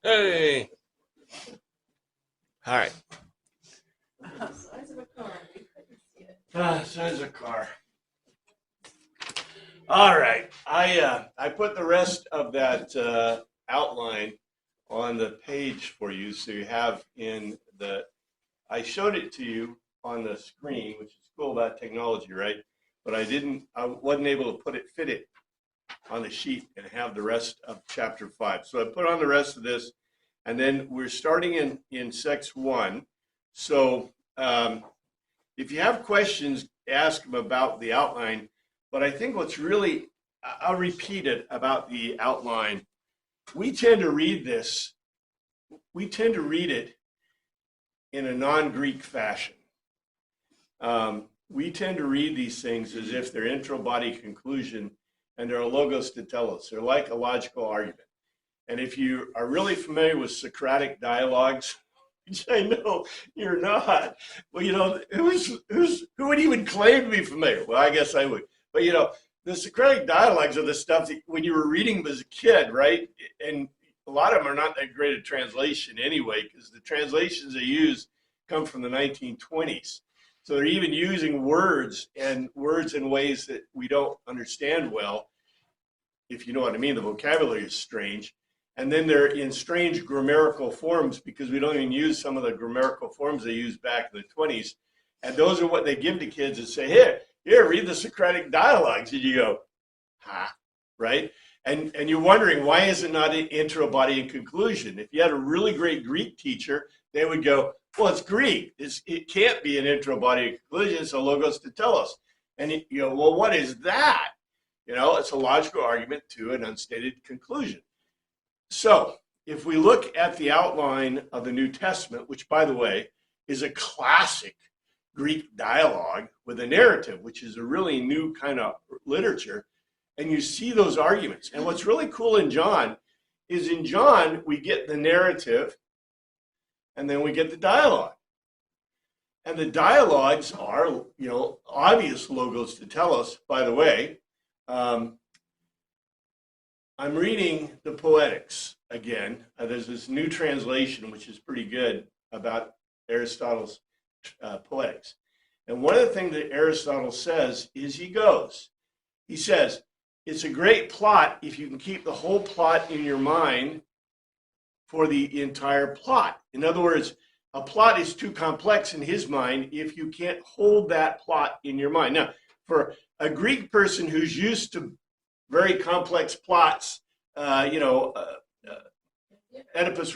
Hey. All right. Size of a car. We couldn't see it. Size of car. All right. I put the rest of that outline on the page for you, so you have in the. I showed it to you on the screen, which is cool about technology, right? But I wasn't able to fit it on the sheet and have the rest of chapter 5. So I put on the rest of this, and then we're starting in section 1. So if you have questions, ask them about the outline. But I think what's really, I'll repeat it about the outline. We tend to read this, we tend to read it in a non-Greek fashion. We tend to read these things as if they're intro, body, conclusion, and they're a logos to telos. They're like a logical argument. And if you are really familiar with Socratic dialogues, which I know you're not, well, you know, who would even claim to be familiar? Well, I guess I would. But, you know, the Socratic dialogues are the stuff that when you were reading them as a kid, right? And a lot of them are not that great a translation anyway, because the translations they use come from the 1920s. So they're even using words in ways that we don't understand well, if you know what I mean. The vocabulary is strange. And then they're in strange grammatical forms because we don't even use some of the grammatical forms they used back in the 20s. And those are what they give to kids and say, here, read the Socratic dialogues. And you go, right? And you're wondering, why is it not an intro, body, and conclusion? If you had a really great Greek teacher, they would go, well, it's Greek. It can't be an intro, body, and conclusion. It's a logos to telos. And you go, well, what is that? You know, it's a logical argument to an unstated conclusion. So if we look at the outline of the New Testament, which, by the way, is a classic Greek dialogue with a narrative, which is a really new kind of literature, and you see those arguments. And what's really cool in John is in John, we get the narrative, and then we get the dialogue. And the dialogues are, you know, obvious logos to telos, by the way. I'm reading the Poetics again. There's this new translation, which is pretty good, about Aristotle's Poetics. And one of the things that Aristotle says is he says, it's a great plot if you can keep the whole plot in your mind for the entire plot. In other words, a plot is too complex in his mind if you can't hold that plot in your mind. Now, for a Greek person who's used to very complex plots, Oedipus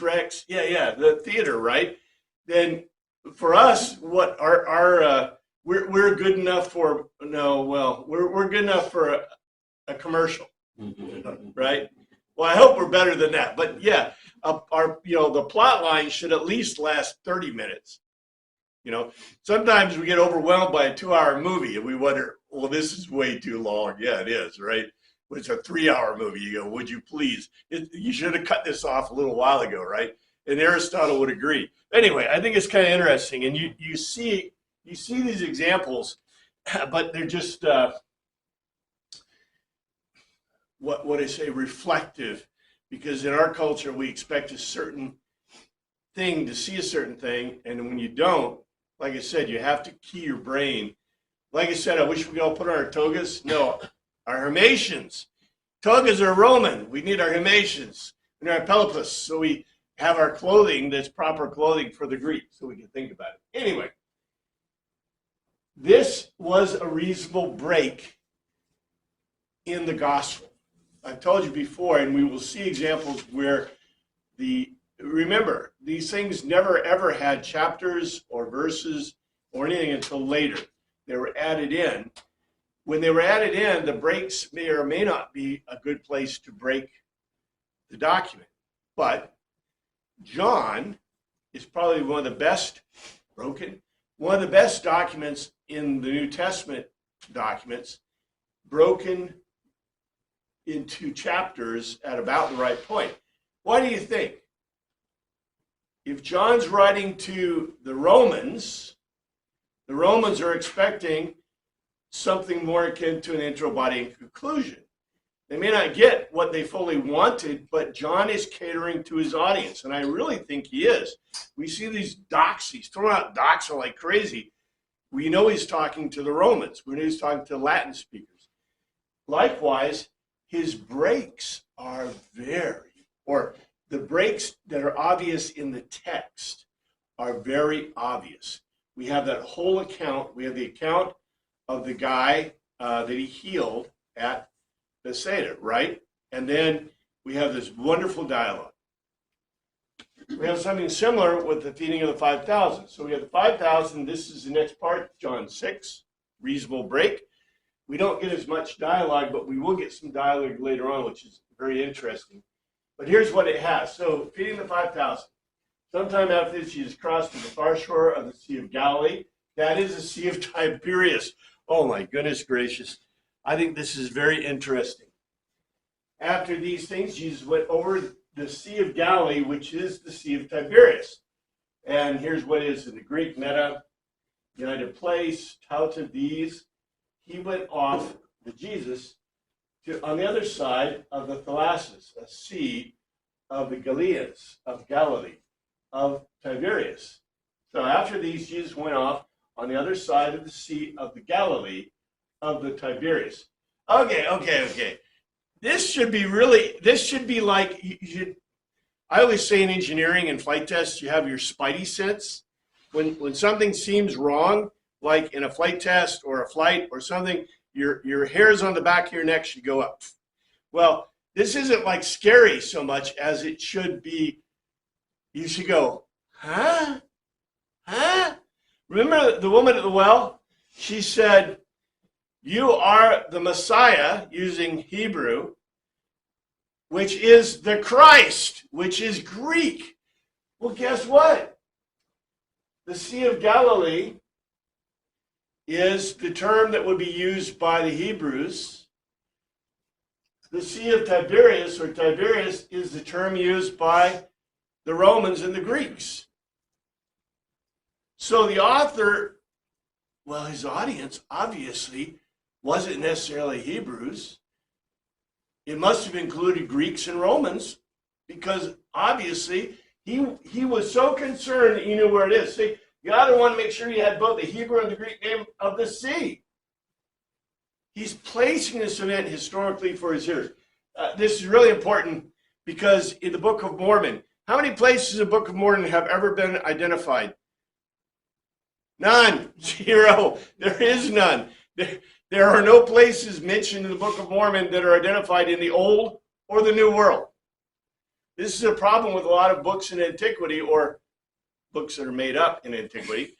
Rex, the theater, right? Then for us, what we're good enough for? We're good enough for a commercial, right? Well, I hope we're better than that, but yeah, the plot line should at least last 30 minutes. You know, sometimes we get overwhelmed by a 2-hour movie and we wonder, well, this is way too long. Yeah, it is, right? It's a 3-hour movie. You go, would you please? You should have cut this off a little while ago, right? And Aristotle would agree. Anyway, I think it's kind of interesting, and you see these examples, but they're just what I say, reflective, because in our culture we expect a certain thing to see a certain thing, and when you don't, like I said, you have to key your brain. Like I said, I wish we could all put on our togas. No. Our Hermatians. Togas are Roman. We need our Hermatians and our Pelopus, so we have our clothing that's proper clothing for the Greek, so we can think about it. Anyway, this was a reasonable break in the gospel. I've told you before, and we will see examples where remember, these things never ever had chapters or verses or anything until later. They were added in. When they were added in, the breaks may or may not be a good place to break the document. But John is probably one of the best documents in the New Testament documents, broken into chapters at about the right point. Why do you think? If John's writing to the Romans are expecting something more akin to an intro, body, and conclusion. They may not get what they fully wanted, but John is catering to his audience, and I really think he is. We see these doxa, he's throwing out doxa like crazy. We know he's talking to the Romans. We know he's talking to Latin speakers. Likewise, his breaks are the breaks that are obvious in the text are very obvious. We have that whole account. We have the account of the guy that he healed at Bethsaida, right? And then we have this wonderful dialogue. We have something similar with the feeding of the 5,000. So we have the 5,000. This is the next part, John 6, reasonable break. We don't get as much dialogue, but we will get some dialogue later on, which is very interesting. But here's what it has. So feeding the 5,000. Sometime after this, Jesus crossed to the far shore of the Sea of Galilee. That is the Sea of Tiberias. Oh my goodness gracious. I think this is very interesting. After these things, Jesus went over the Sea of Galilee, which is the Sea of Tiberias. And here's what it is in the Greek: meta, united place, tauta, these. He went off, Jesus, to on the other side of the Thalassus, a sea of the Galileans, of Galilee, of Tiberias. So after these, Jesus went off on the other side of the Sea of the Galilee, of the Tiberias. Okay. This should be like, I always say in engineering and flight tests, you have your spidey sense. When something seems wrong, like in a flight test or a flight or something, your hairs on the back of your neck should go up. Well, this isn't like scary so much as it should be. You should go, huh? Remember the woman at the well? She said, "You are the Messiah," using Hebrew, which is the Christ, which is Greek. Well, guess what? The Sea of Galilee is the term that would be used by the Hebrews. The Sea of Tiberias, or Tiberias, is the term used by the Romans and the Greeks. So the author, well, his audience obviously wasn't necessarily Hebrews. It must have included Greeks and Romans, because obviously he was so concerned that he knew where it is. See, you ought to want to make sure you had both the Hebrew and the Greek name of the sea. He's placing this event historically for his hearers. This is really important because in the Book of Mormon, how many places in the Book of Mormon have ever been identified? None. 0. There is none. There are no places mentioned in the Book of Mormon that are identified in the Old or the New World. This is a problem with a lot of books in antiquity, or books that are made up in antiquity,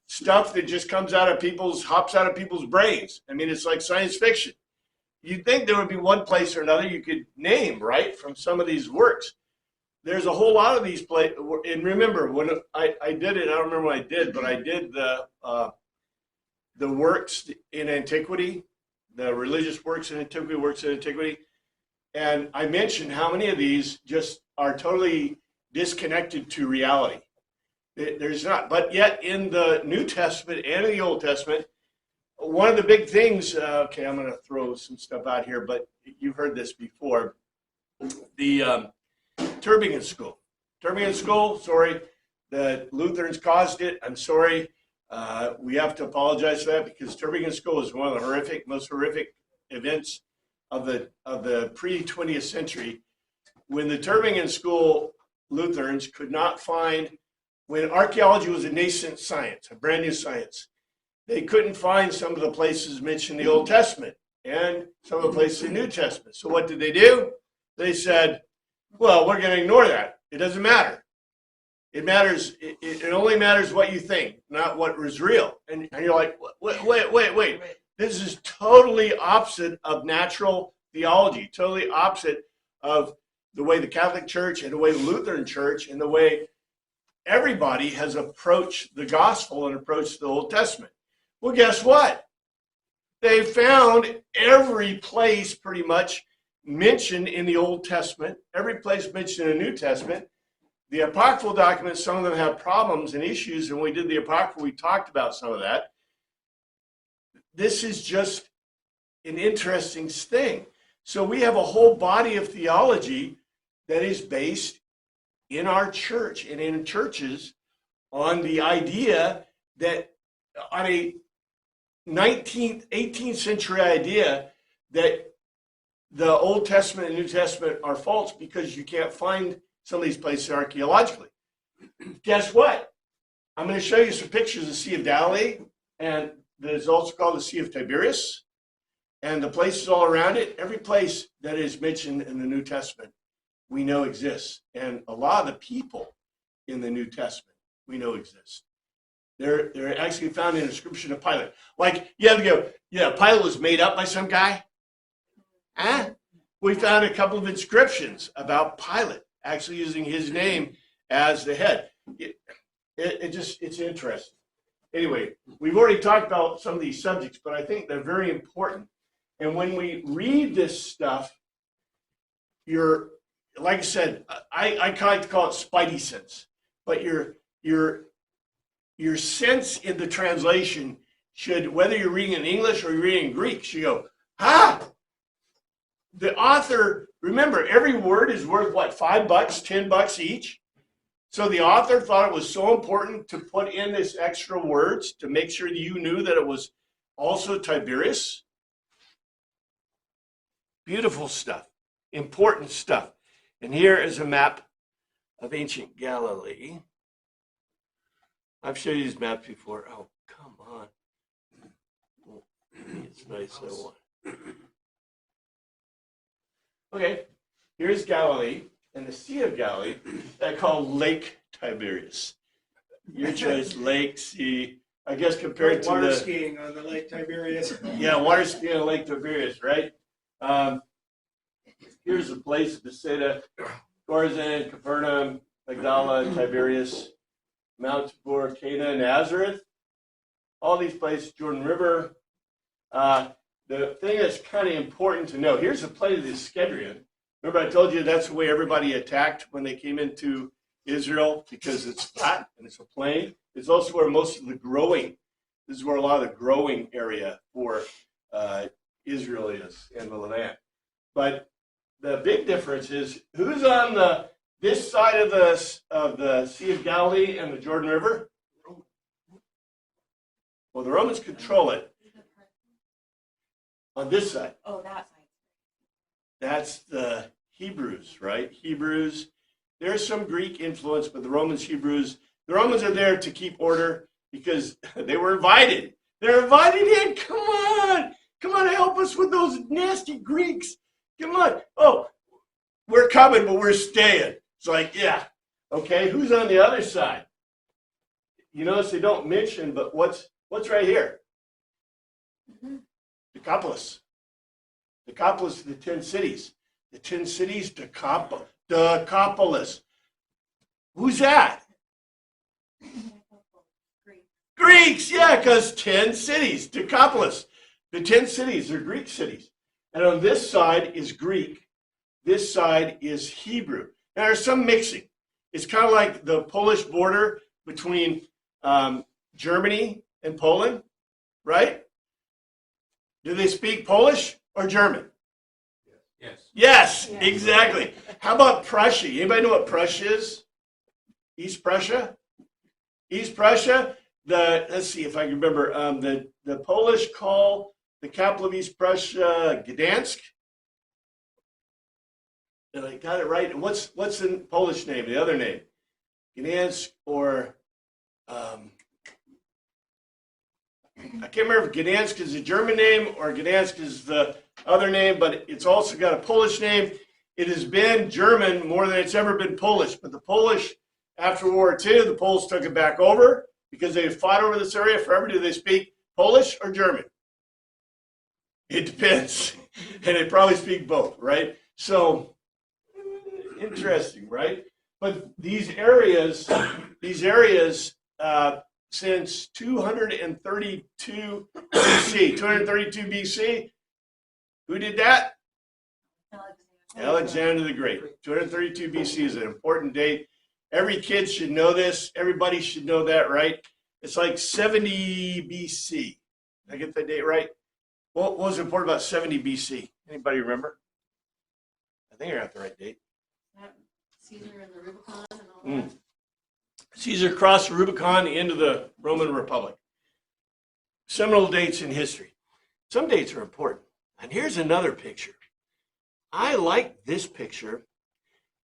stuff that just hops out of people's brains. I mean, it's like science fiction. You'd think there would be one place or another you could name, right, from some of these works. There's a whole lot of these places. And remember, when I did it, I don't remember what I did, but I did the works in antiquity, the religious works in antiquity, and I mentioned how many of these just are totally disconnected to reality. There's not, but yet in the New Testament and in the Old Testament, one of the big things, I'm going to throw some stuff out here, but you've heard this before, the Tübingen School. Sorry, the Lutherans caused it. I'm sorry. We have to apologize for that, because Tübingen School is one of the most horrific events of the pre-20th century, when the Tübingen School Lutherans could not find, when archaeology was a nascent science, a brand new science, they couldn't find some of the places mentioned in the Old Testament and some of the places in the New Testament. So what did they do? They said, well, we're going to ignore that. It doesn't matter. It matters. It only matters what you think, not what was real. And you're like, wait. This is totally opposite of natural theology, totally opposite of the way the Catholic Church and the way the Lutheran Church and the way everybody has approached the gospel and approached the Old Testament. Well, guess what? They found every place pretty much mentioned in the Old Testament, every place mentioned in the New Testament. The apocryphal documents, some of them have problems and issues, and when we did the apocryphal, we talked about some of that. This is just an interesting thing. So we have a whole body of theology that is based in our church and in churches on the idea that, on a 19th, 18th century idea that the Old Testament and New Testament are false because you can't find some of these places archaeologically. Guess what? I'm going to show you some pictures of the Sea of Galilee, and there's also called the Sea of Tiberias, and the places all around it. Every place that is mentioned in the New Testament we know exists, and a lot of the people in the New Testament we know exist. They're actually found in the inscription of Pilate. Like, you have to go, yeah, Pilate was made up by some guy? Huh? We found a couple of inscriptions about Pilate actually using his name as the head. It's interesting. Anyway, we've already talked about some of these subjects, but I think they're very important. And when we read this stuff, you're, like I said, I kind of like to call it spidey sense, but your sense in the translation should, whether you're reading in English or you're reading in Greek, should go, the author, remember, every word is worth what, $5, $10 each? So the author thought it was so important to put in this extra words to make sure that you knew that it was also Tiberias. Beautiful stuff, important stuff. And here is a map of ancient Galilee. I've showed you these maps before. Oh, come on. It's nice. I want. Okay, here's Galilee and the Sea of Galilee. I call Lake Tiberias. Your choice, Lake, Sea. I guess compared to water skiing on the Lake Tiberias. Yeah, water skiing on Lake Tiberias, right? Here's the place: Bethsaida, Chorazin, Capernaum, Magdala, Tiberias, Mount Tabor, Cana, Nazareth. All these places, Jordan River. The thing that's kind of important to know, here's the plain of the Escadrian. Remember I told you that's the way everybody attacked when they came into Israel, because it's flat and it's a plain. It's also where most of the growing, this is where a lot of the growing area for Israel is in the Levant. But the big difference is who's on this side of the Sea of Galilee and the Jordan River? Well, the Romans control it. On this side. Oh, that side. That's the Hebrews, right? Hebrews. There's some Greek influence, but the Romans are there to keep order because they were invited. They're invited in. Come on, help us with those nasty Greeks. Come on. Oh, we're coming, but we're staying. It's like, yeah, okay. Who's on the other side? You notice they don't mention, but what's right here? Mm-hmm. Decapolis. Decapolis, the 10 cities. The 10 cities, Decapolis. Who's that? Greeks, yeah, because 10 cities, Decapolis. The 10 cities are Greek cities. And on this side is Greek. This side is Hebrew. Now, there's some mixing. It's kind of like the Polish border between Germany and Poland, right? Do they speak Polish or German? Yes. Yes, exactly. How about Prussia? Anybody know what Prussia is? East Prussia? East Prussia, let's see if I can remember. The Polish call the capital of East Prussia Gdansk. And I got it right. What's the Polish name, the other name? Gdansk or I can't remember if Gdansk is a German name or Gdansk is the other name, but it's also got a Polish name. It has been German more than it's ever been Polish. But the Polish, after World War II, the Poles took it back over because they fought over this area forever. Do they speak Polish or German? It depends. And they probably speak both, right? So, interesting, right? But these areas, since 232 BC, who did that? Alexander the Great. 232 BC is an important date. Every kid should know this. Everybody should know that, right? It's like 70 BC. Did I get that date right? What was important about 70 BC? Anybody remember? think I got the right date. Caesar and the Rubicon and all Mm. that. Caesar crossed the Rubicon, the end of the Roman Republic. Seminal dates in history. Some dates are important. And here's another picture. I like this picture,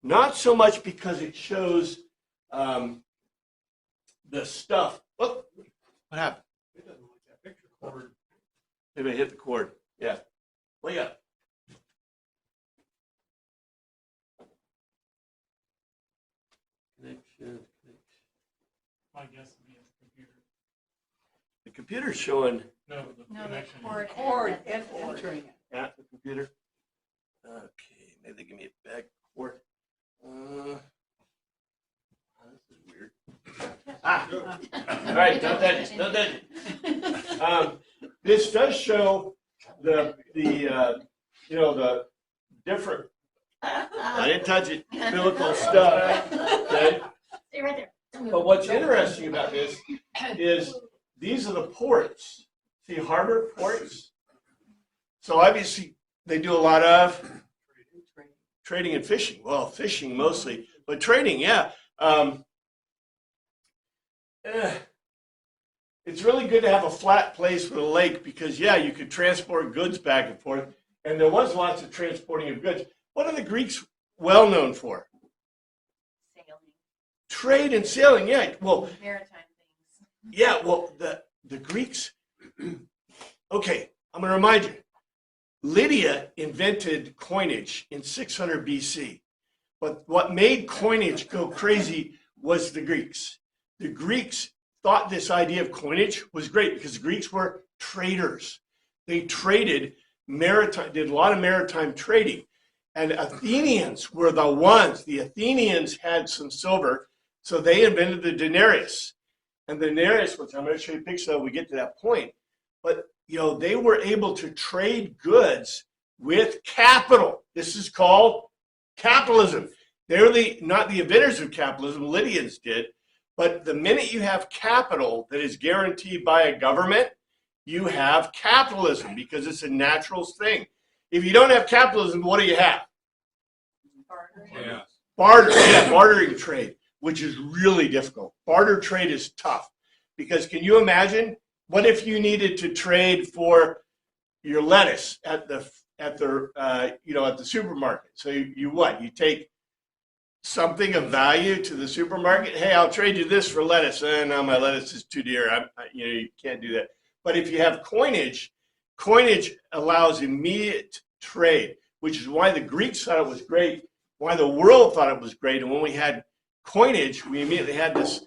not so much because it shows the stuff. Oh, what happened? It doesn't like that picture cord. Maybe I hit the cord. Yeah. Wake up. Connection. My guess would be the computer. The computer's showing No, the No, the connection. cord. Cord and entering it. at the computer. Okay, maybe they give me a back cord. This is weird. All right, not that. This does show the different. I didn't touch it. Biblical stuff. Okay. Stay right there. Don't move. But what's interesting about this is these are the ports. See, harbor ports. So obviously they do a lot of trading and fishing. Well, fishing mostly, but trading, yeah. It's really good to have a flat place with a lake because, yeah, you could transport goods back and forth, and there was lots of transporting of goods. What are the Greeks well known for? Sailing. Trade and sailing, yeah. Well, Maritime things. yeah, well, the Greeks, okay, I'm going to remind you, Lydia invented coinage in 600 BC. But what made coinage go crazy was the Greeks. The Greeks thought this idea of coinage was great because the Greeks were traders. They traded maritime, did a lot of maritime trading. And Athenians were the ones. The Athenians had some silver, so they invented the denarius. And the denarius, which I'm going to show you a picture of, we get to that point. But they were able to trade goods with capital. This is called capitalism. They're not the inventors of capitalism, Lydians did. But the minute you have capital that is guaranteed by a government, you have capitalism because it's a natural thing. If you don't have capitalism, what do you have? Bartering. Yeah. Barter, yeah, bartering trade, which is really difficult. Barter trade is tough because can you imagine what if you needed to trade for your lettuce at the supermarket? So you take something of value to the supermarket. Hey, I'll trade you this for lettuce. No, my lettuce is too dear. You can't do that. But if you have coinage allows immediate trade, which is why the Greeks thought it was great, why the world thought it was great. And when we had coinage, we immediately had this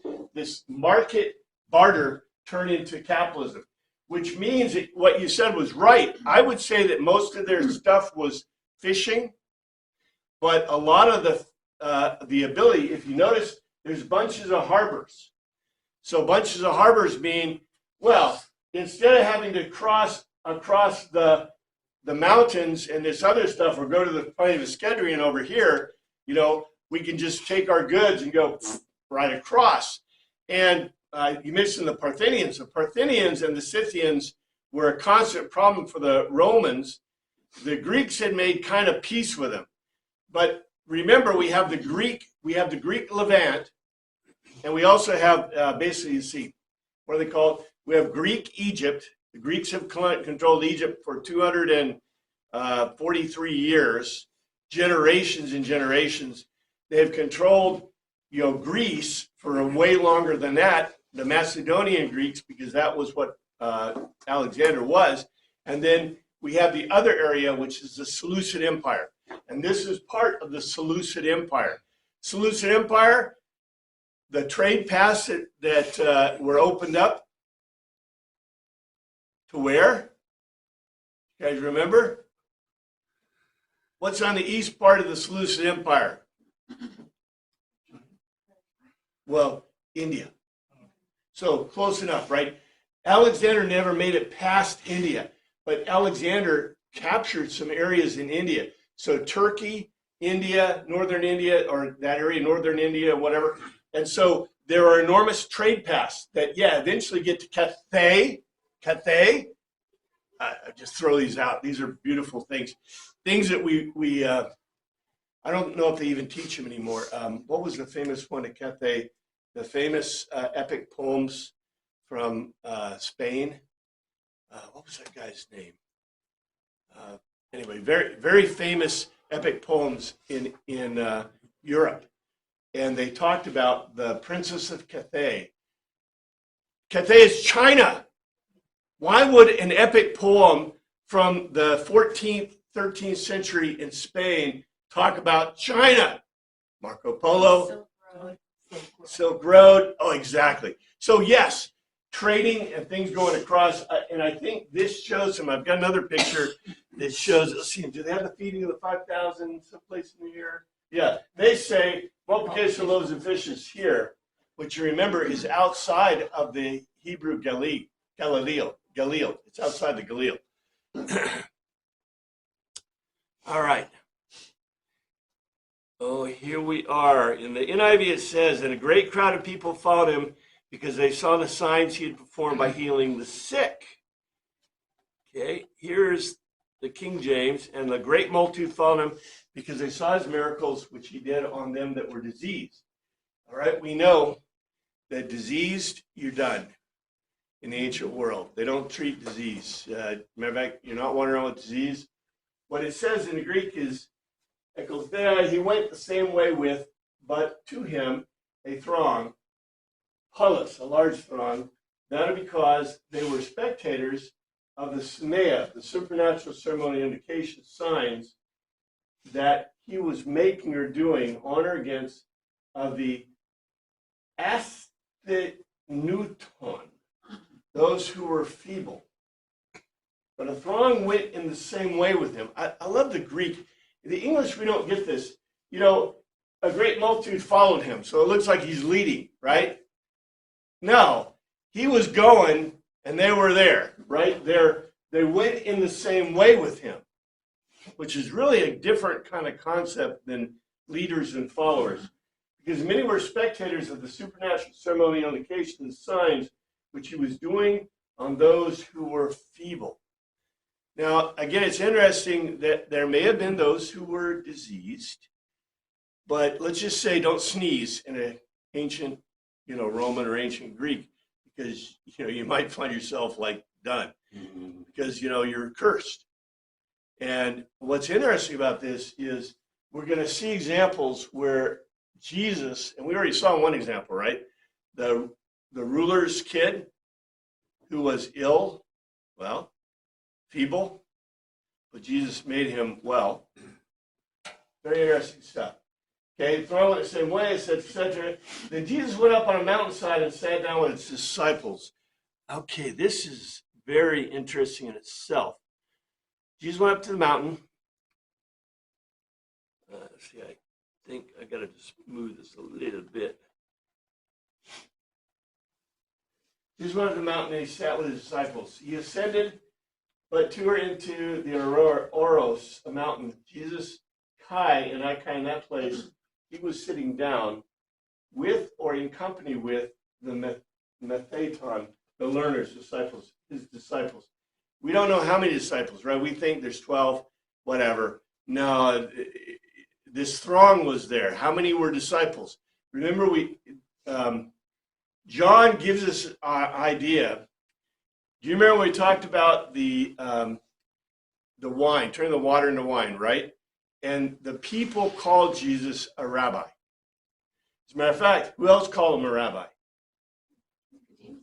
market barter turn into capitalism, which means what you said was right. I would say that most of their stuff was fishing, but a lot of the ability, if you notice, there's bunches of harbors. So bunches of harbors mean, well, instead of having to cross across the mountains and this other stuff, or go to the Plain of Escadrian over here, we can just take our goods and go right across. And you mentioned the Parthenians. The Parthenians and the Scythians were a constant problem for the Romans. The Greeks had made kind of peace with them. But remember, we have the Greek Levant, and we also have basically, you see, what are they called? We have Greek Egypt. The Greeks have controlled Egypt for 243 years, generations and generations. They have controlled, Greece for way longer than that, the Macedonian Greeks, because that was what Alexander was. And then we have the other area, which is the Seleucid Empire. And this is part of the Seleucid Empire. Seleucid Empire, the trade paths that were opened up to where? You guys remember? What's on the east part of the Seleucid Empire? Well, India. So close enough, right? Alexander never made it past India, but Alexander captured some areas in India. So Turkey, India, northern India, or that area, northern India, whatever. And so there are enormous trade paths that, eventually get to Cathay. Cathay. I just throw these out. These are beautiful things. Things that we I don't know if they even teach them anymore. What was the famous one at Cathay? The famous epic poems from Spain. What was that guy's name? Anyway, very, very famous epic poems in Europe. And they talked about the Princess of Cathay. Cathay is China. Why would an epic poem from the 14th, 13th century in Spain talk about China? Marco Polo, Silk Road. Oh, exactly. So yes, trading and things going across. And I think this shows them. I've got another picture that shows, let's see, do they have the feeding of the 5,000 someplace in here? Yeah, they say multiplication of loaves and fishes here, which you remember is outside of the Hebrew Galil. It's outside the Galil. All right. Oh, here we are. In the NIV it says, and a great crowd of people followed him because they saw the signs he had performed by healing the sick. Okay, here's the King James, and the great multitude followed him because they saw his miracles, which he did on them that were diseased. All right, we know that diseased, you're done in the ancient world. They don't treat disease. Matter of fact, you're not wandering around with disease. What it says in the Greek is, he went the same way with, but to him, a throng, polis, a large throng, that because they were spectators of the Semea, the supernatural ceremonial indication signs that he was making or doing on or against of the astheneuton, those who were feeble. But a throng went in the same way with him. I love the Greek. In the English, we don't get this. You know, a great multitude followed him, so it looks like he's leading, right? No, he was going, and they were there, right? They went in the same way with him, which is really a different kind of concept than leaders and followers, because many were spectators of the supernatural ceremonial indications, signs, which he was doing on those who were feeble. Now, again, it's interesting that there may have been those who were diseased, but let's just say don't sneeze in an ancient, Roman or ancient Greek, because, you might find yourself like done because, you're cursed. And what's interesting about this is we're going to see examples where Jesus, and we already saw one example, right? The ruler's kid who was ill, feeble, but Jesus made him well. Very interesting stuff. Okay, throwing it the same way, etc. Then Jesus went up on a mountainside and sat down with his disciples. Okay, this is very interesting in itself. Jesus went up to the mountain. Let's see, I think I got to just move this a little bit. Jesus went up to the mountain and he sat with his disciples. He ascended, but to her into the Oros, a mountain. Jesus, Kai, and in that place, he was sitting down with or in company with the Methaton, the learners, disciples, his disciples. We don't know how many disciples, right? We think there's 12, whatever. No, this throng was there. How many were disciples? Remember, John gives us an idea. Do you remember when we talked about the wine, turning the water into wine, right? And the people called Jesus a rabbi. As a matter of fact, who else called him a rabbi?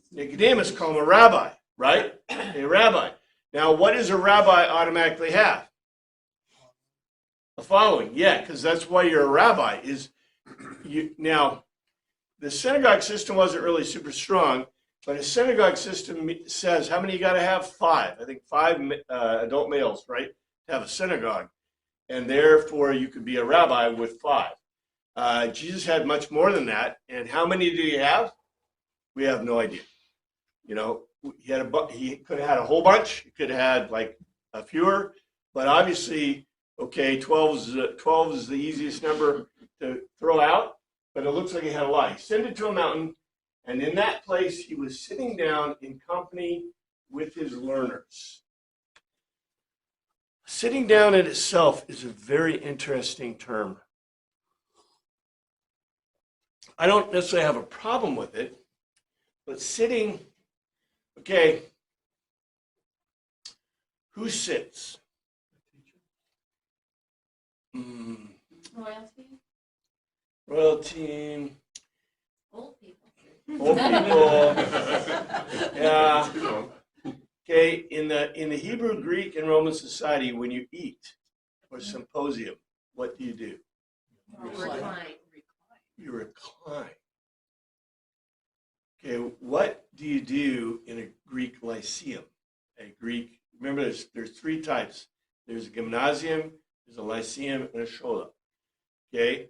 Nicodemus called him a rabbi, right? A rabbi. Now, what does a rabbi automatically have? A following. Yeah, because that's why you're a rabbi. Now, the synagogue system wasn't really super strong, but a synagogue system says how many you got to have? 5. I think 5 adult males, right, to have a synagogue. And therefore, you could be a rabbi with 5. Jesus had much more than that. And how many did he have? We have no idea. He could have had a whole bunch. He could have had like a fewer. But obviously, 12 is the easiest number to throw out. But it looks like he had a lot. He ascended to a mountain, and in that place, he was sitting down in company with his learners. Sitting down in itself is a very interesting term. I don't necessarily have a problem with it, but sitting, okay, who sits? Mm, Royalty, royalty, old people. old people. Yeah. Okay, in the Hebrew, Greek, and Roman society, when you eat or symposium, what do? Recline. You recline. Okay, what do you do in a Greek lyceum? Remember there's three types. There's a gymnasium, there's a lyceum, and a shola. Okay,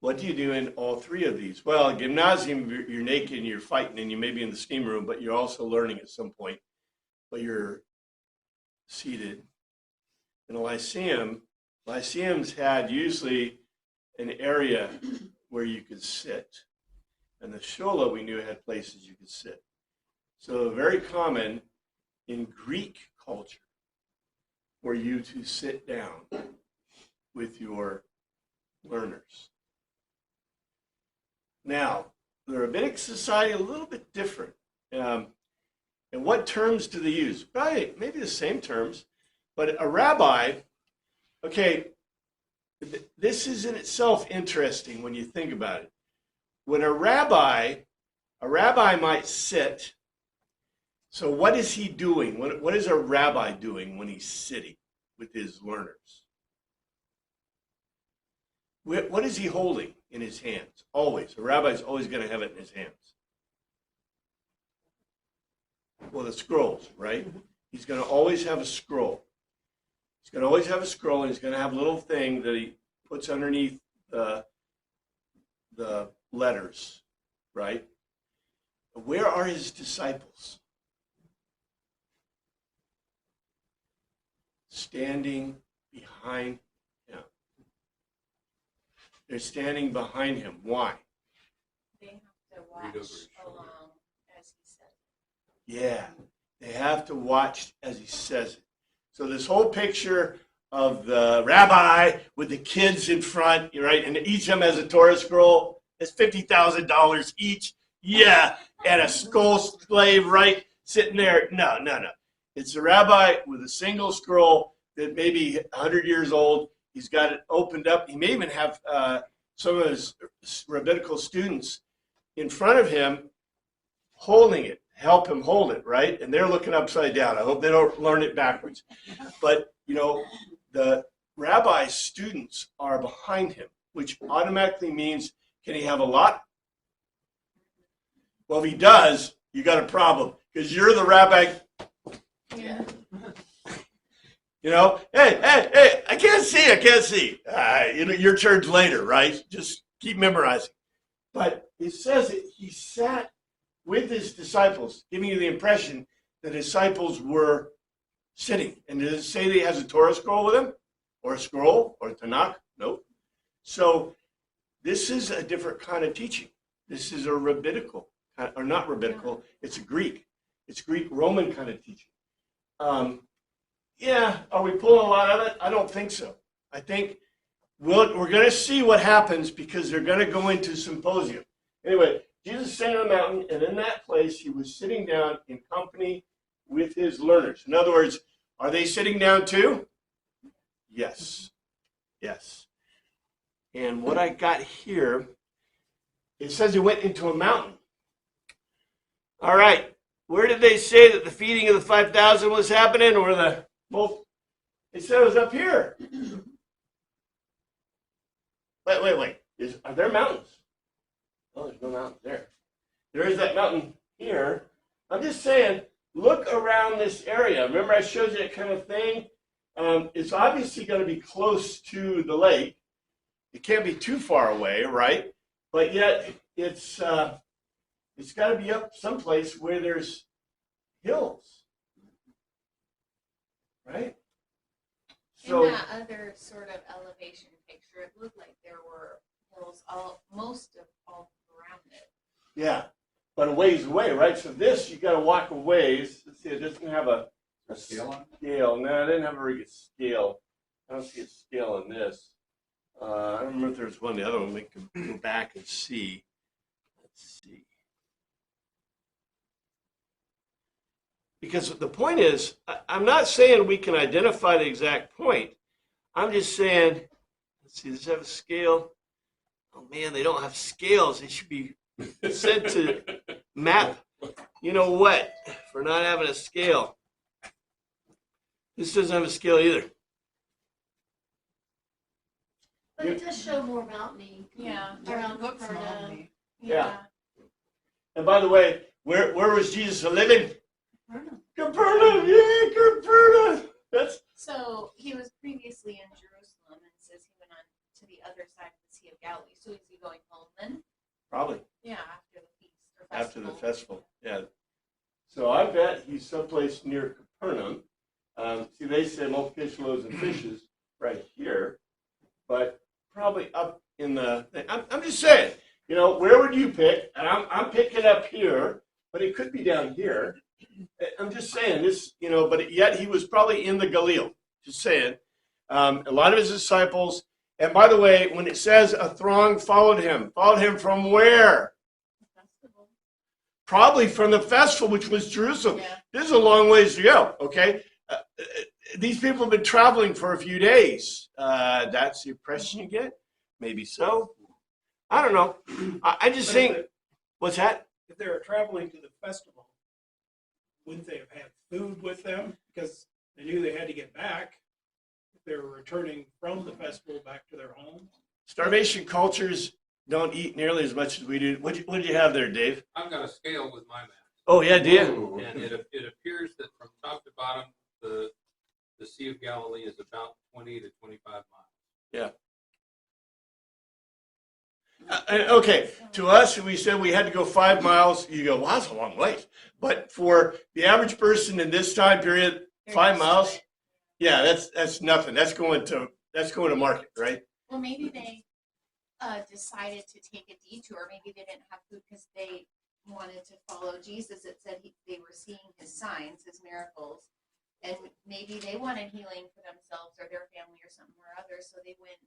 what do you do in all three of these? Well, gymnasium, you're naked and you're fighting and you may be in the steam room, but you're also learning at some point. But you're seated. In a lyceums had usually an area where you could sit. And the shola, we knew, had places you could sit. So very common in Greek culture for you to sit down with your learners. Now, the rabbinic society, a little bit different. And what terms do they use? Probably maybe the same terms, but a rabbi, okay, this is in itself interesting when you think about it. When a rabbi might sit, so what is he doing? What is a rabbi doing when he's sitting with his learners? What is he holding in his hands? Always. A rabbi is always going to have it in his hands. Well, the scrolls, right? He's going to always have a scroll. He's going to always have a scroll, and he's going to have a little thing that he puts underneath the letters, right? Where are his disciples? Standing behind him. They're standing behind him. Why? They have to watch along as he said. Yeah, they have to watch as he says it. So this whole picture of the rabbi with the kids in front, right, and each of them has a Torah scroll. It's $50,000 each. Yeah, and a skull slave, right, sitting there. No. It's a rabbi with a single scroll that may be 100 years old. He's got it opened up. He may even have some of his rabbinical students in front of him holding it, help him hold it, right? And they're looking upside down. I hope they don't learn it backwards. But, the rabbi's students are behind him, which automatically means, can he have a lot? Well, if he does, you got a problem, because you're the rabbi. Yeah. Hey, I can't see. Your turn's later, right? Just keep memorizing. But it says that he sat with his disciples, giving you the impression the disciples were sitting. And does it say that he has a Torah scroll with him? Or a scroll? Or a Tanakh? Nope. So this is a different kind of teaching. This is a rabbinical, or not rabbinical, it's a Greek. It's Greek-Roman kind of teaching. Are we pulling a lot of it? I don't think so. I think we're going to see what happens because they're going to go into symposium. Anyway, Jesus sat on a mountain, and in that place, he was sitting down in company with his learners. In other words, are they sitting down too? Yes. And what I got here, it says he went into a mountain. All right. Where did they say that the feeding of the 5,000 was happening, or the both? They said it was up here. Wait. Are there mountains? Oh, there's no mountains there. There is that mountain here. I'm just saying, look around this area. Remember I showed you that kind of thing? It's obviously going to be close to the lake. It can't be too far away, right? But yet it's got to be up someplace where there's hills, right? So in that other sort of elevation picture, it looked like there were hills most of all around it. yeah, but a ways away, right? So this, you got to walk a ways. Let's see, it doesn't have a scale. No, it didn't have a very good scale. I don't see a scale in this. I don't remember if there's one. The other one we can go back and see. because the point is, I'm not saying we can identify the exact point. I'm just saying, let's see, does it have a scale? Oh man, they don't have scales. They should be sent to map. You know what? For not having a scale. This doesn't have a scale either. But it does show more mountainy. Yeah. Around Looks Capernaum. mountainy. Yeah. And by the way, where was Jesus living? Capernaum. Capernaum, yeah, Capernaum. That's So he was previously in Jerusalem, and says he went on to the other side of the Sea of Galilee. So is he going home then? probably Yeah, after the feast or after festival. the festival. Yeah. So I bet he's someplace near Capernaum. See, they say multiplication of loaves and fishes right here, but probably up in the. I'm just saying, you know, where would you pick? And I'm picking up here, but it could be down here. I'm just saying this, you know, but yet he was probably in the Galilee. Just saying. A lot of his disciples, and by the way, when it says a throng followed him from where? Festival. Probably from the festival, which was Jerusalem. Yeah. This is a long ways to go, okay? These people have been traveling for a few days. That's the impression you get? Maybe so. I don't know. I just think, what's that? If they were traveling to the festival, wouldn't they have had food with them? Because they knew they had to get back. If they were returning from the festival back to their homes. Starvation cultures don't eat nearly as much as we do. What did you have there, Dave? I've got a scale with my map, Oh, yeah, do you? and it appears that from top to bottom, the Sea of Galilee is about 20 to 25 miles. Okay, to us, we said we had to go 5 miles. You go, well, that's a long ways. But for the average person in this time period, 5 miles, yeah, that's nothing. That's going to market, right? Well, maybe they decided to take a detour. Maybe they didn't have food because they wanted to follow Jesus. It said they were seeing his signs, his miracles, and maybe they wanted healing for themselves or their family or something or other. So they went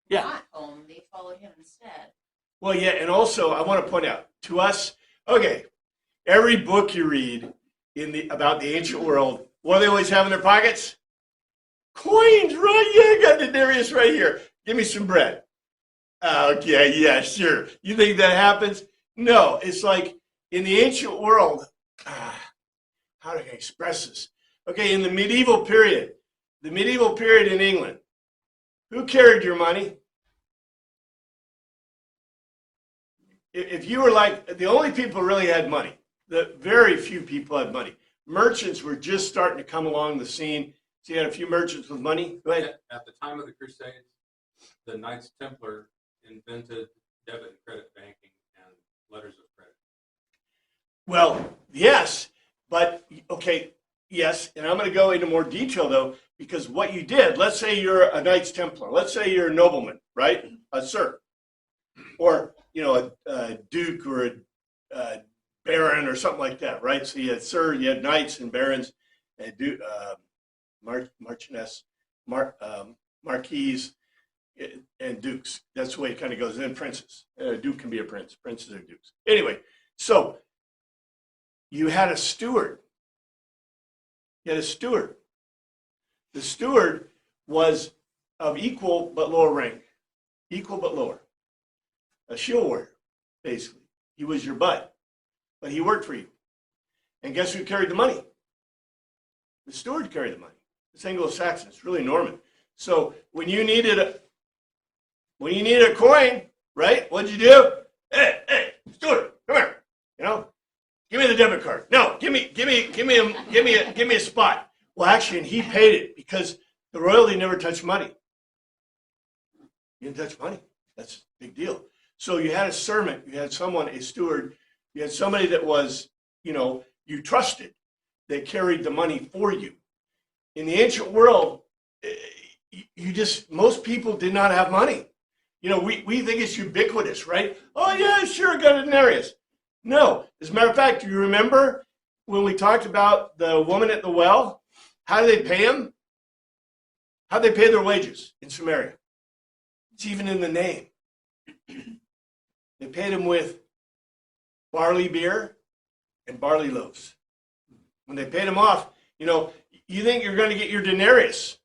not home. They followed him instead. Well, yeah, and also I want to point out to us, okay, every book you read about the ancient world, what do they always have in their pockets? Coins, right? Yeah, I got denarius right here. Give me some bread. Okay, yeah, sure. You think that happens? No, it's like in the ancient world, how do I express this? Okay, in the medieval period in England, who carried your money? If you were like, the only people who really had money, the very few people had money. Merchants were just starting to come along the scene. So you had a few merchants with money. Go ahead. At the time of the Crusades, the Knights Templar invented debit and credit banking and letters of credit. Well, yes, but okay, yes, and I'm going to go into more detail though, because what you did, let's say you're a Knights Templar, let's say you're a nobleman, right? A sir, or you know, a duke or a baron or something like that, right? So you had sir, you had knights and barons, and marchioness, marquise, and dukes. That's the way it kind of goes. And then princes. A duke can be a prince. Princes are dukes. Anyway, so you had a steward. You had a steward. The steward was of equal but lower rank. Equal but lower. A shield warrior, basically. He was your bud, but he worked for you. And guess who carried the money? The steward carried the money. It's Anglo-Saxon. It's really Norman. So when you needed a coin, right? What'd you do? Hey, steward, come here. You know, give me the debit card. No, give me a spot. Well, actually, and he paid it because the royalty never touched money. You didn't touch money. That's a big deal. So you had a servant, you had someone, a steward, you had somebody that was, you know, you trusted, that carried the money for you. In the ancient world, most people did not have money. You know, we think it's ubiquitous, right? Oh yeah, sure, I got a denarius. No, as a matter of fact, do you remember when we talked about the woman at the well? How do they pay them? How do they pay their wages in Samaria? It's even in the name. They paid him with barley beer and barley loaves. When they paid him off, you think you're going to get your denarius.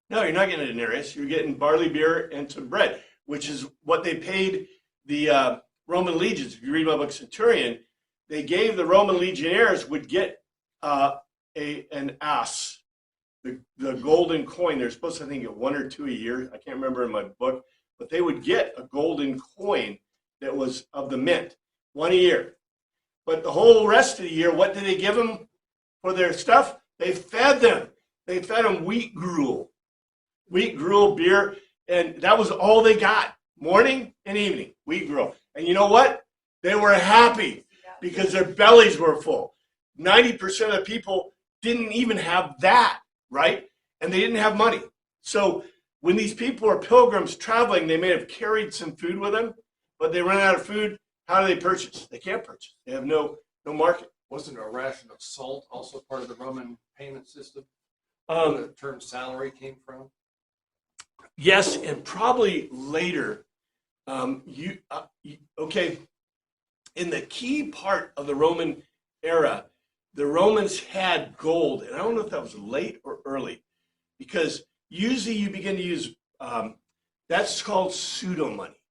No, you're not getting a denarius. You're getting barley beer and some bread, which is what they paid the Roman legions. If you read my book Centurion, they gave the Roman legionnaires would get an ass, the golden coin. They're supposed to, I think, get 1 or 2 a year. I can't remember in my book, but they would get a golden coin that was of the mint, 1 a year. But the whole rest of the year, what did they give them for their stuff? They fed them. They fed them wheat gruel, beer, and that was all they got, morning and evening, wheat gruel. And you know what? They were happy because their bellies were full. 90% of the people didn't even have that, right? And they didn't have money. So when these people are pilgrims traveling, they may have carried some food with them, but they run out of food. How do they purchase? They can't purchase. They have no market. Wasn't a ration of salt also part of the Roman payment system? Um, Where the term salary came from? Yes, and probably later. Okay. In the key part of the Roman era, the Romans had gold, and I don't know if that was late or early, because usually you begin to use that's called pseudo money,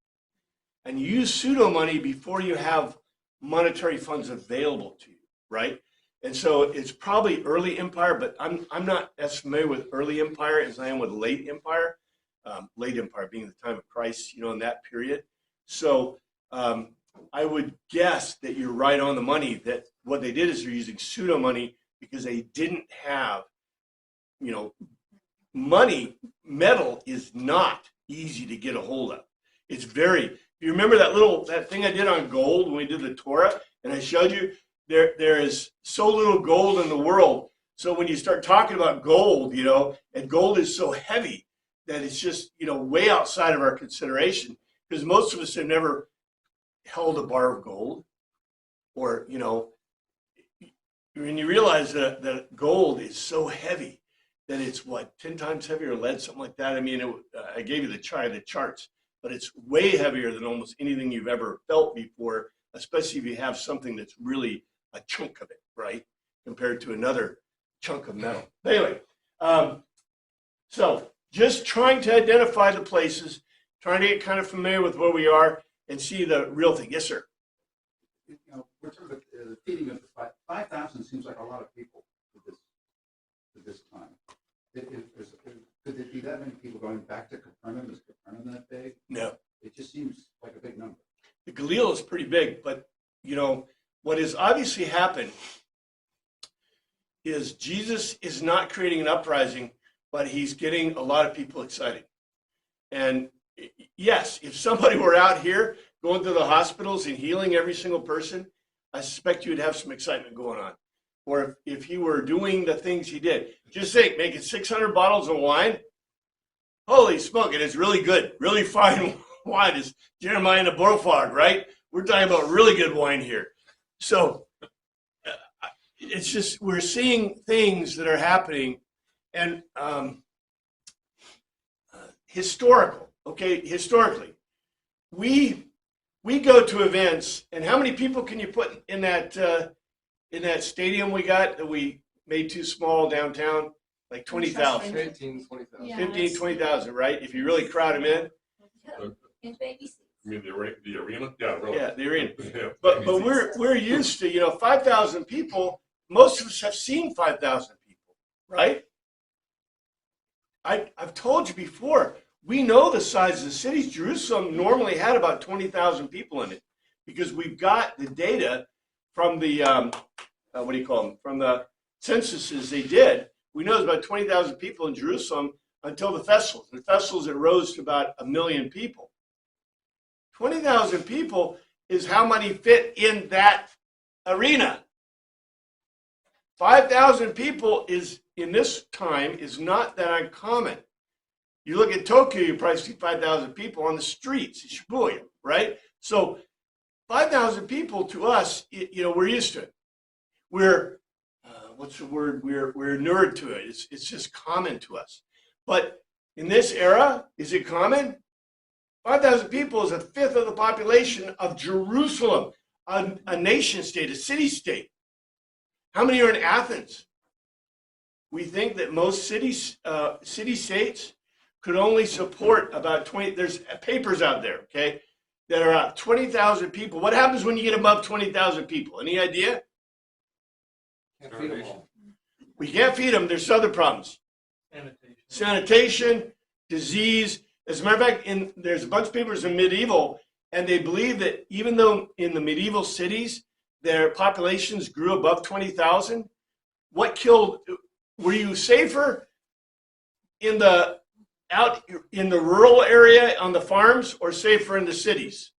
and you use pseudo money before you have monetary funds available to you, right? And so it's probably early empire, but I'm not as familiar with early empire as I am with late empire. Late empire being the time of Christ, in that period. So I would guess that you're right on the money, that what they did is they're using pseudo money because they didn't have, money. Metal is not easy to get a hold of. It's very, you remember that thing I did on gold when we did the Torah, and I showed you there is so little gold in the world. So when you start talking about gold, and gold is so heavy that it's just, way outside of our consideration, because most of us have never held a bar of gold, or, when you realize that gold is so heavy that it's 10 times heavier than lead, something like that. I mean, I gave you the charts, but it's way heavier than almost anything you've ever felt before, especially if you have something that's really a chunk of it, right? Compared to another chunk of metal. Anyway, so just trying to identify the places, trying to get kind of familiar with where we are and see the real thing. Yes, sir. We're talking about the feeding of the 5,000 seems like a lot of people for this time. Could there be that many people going back to Capernaum? Is Capernaum that big? No. It just seems like a big number. The Galil is pretty big, but, what has obviously happened is Jesus is not creating an uprising, but he's getting a lot of people excited. And yes, if somebody were out here going to the hospitals and healing every single person, I suspect you'd have some excitement going on. Or if he were doing the things he did. Just think, making 600 bottles of wine. Holy smoke, it is really good, really fine wine. It's Jeremiah and the Borfog, right? We're talking about really good wine here. So it's just, we're seeing things that are happening, and historically, we go to events, and how many people can you put in that stadium we got that we made too small downtown? Like 20,000. 15, 20,000. Yeah. 15, 20,000, right? If you really crowd them in. In baby seats. You mean the arena? Yeah, really. Yeah, the arena. Yeah. But we're used to, 5,000 people. Most of us have seen 5,000 people, right? I've told you before, we know the size of the cities. Jerusalem normally had about 20,000 people in it because we've got the data from the, from the censuses they did. We know there's about 20,000 people in Jerusalem until the festivals. The festivals, it rose to about 1 million people. 20,000 people is how many fit in that arena. 5,000 people is, in this time, is not that uncommon. You look at Tokyo, you probably see 5,000 people on the streets in Shibuya, right? So 5,000 people to us, we're used to it. We're, what's the word? We're inured to it. It's just common to us. But in this era, is it common? 5,000 people is a fifth of the population of Jerusalem, a nation state, a city state. How many are in Athens? We think that most city-states could only support about 20, there's papers out there, okay, that are about 20,000 people. What happens when you get above 20,000 people? Any idea? Can't feed them all. We can't feed them. There's other problems. Sanitation, disease. As a matter of fact, there's a bunch of papers in medieval, and they believe that even though in the medieval cities, their populations grew above 20,000, what killed, were you safer in the rural area on the farms or safer in the cities?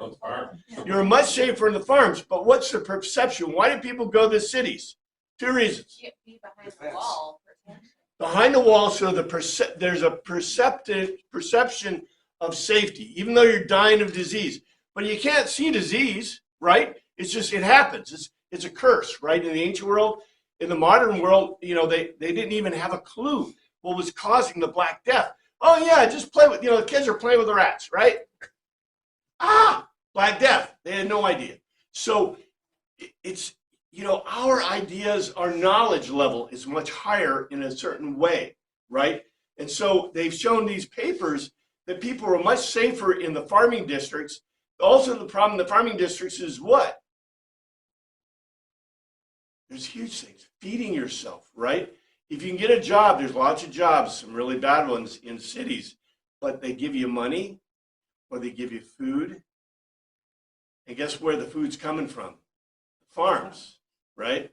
Those farms. You're much safer in the farms, but what's the perception? Why do people go to the cities? Two reasons. Get be behind the wall. Protection. Behind the wall, so there's a perception of safety, even though you're dying of disease. But you can't see disease, right? It's just, it happens. It's a curse, right? In the ancient world, in the modern world, they didn't even have a clue what was causing the Black Death. Oh yeah, just play with, the kids are playing with the rats, right? Black Death. They had no idea. So it's, our ideas, our knowledge level is much higher in a certain way, right? And so they've shown these papers that people are much safer in the farming districts. Also, the problem in the farming districts is what? There's huge things. Feeding yourself, right? If you can get a job, there's lots of jobs, some really bad ones in cities, but they give you money or they give you food. And guess where the food's coming from? Farms, right?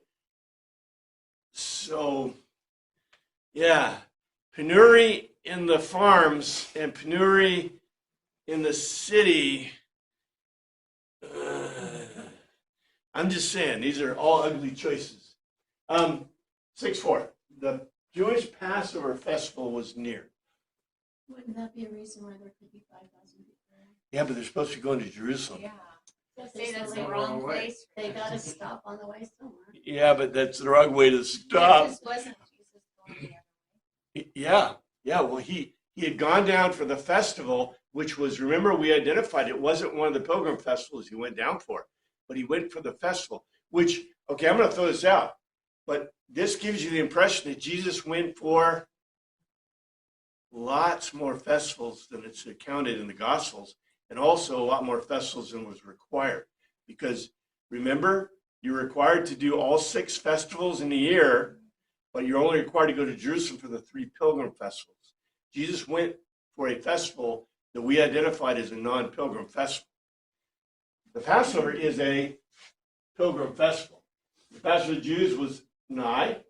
So, yeah, penury in the farms and penury in the city. I'm just saying, these are all ugly choices. 6-4, the Jewish Passover festival was near. Wouldn't that be a reason why there could be 5,000 people there? Yeah, but they're supposed to be going to Jerusalem. Yeah. Yes, Say that's the they- wrong place. They gotta stop on the way somewhere. Yeah, but that's the wrong way to Yeah, stop. this wasn't Jesus going the other way. Yeah. Well, he had gone down for the festival, which was, remember, we identified it wasn't one of the pilgrim festivals he went down for, but he went for the festival, which, okay, I'm going to throw this out, but this gives you the impression that Jesus went for lots more festivals than it's accounted in the Gospels, and also a lot more festivals than was required. Because remember, you're required to do all 6 festivals in a year, but you're only required to go to Jerusalem for the 3 pilgrim festivals. Jesus went for a festival that we identified as a non-pilgrim festival. The Passover is a pilgrim festival. The Passover of the Jews was nigh.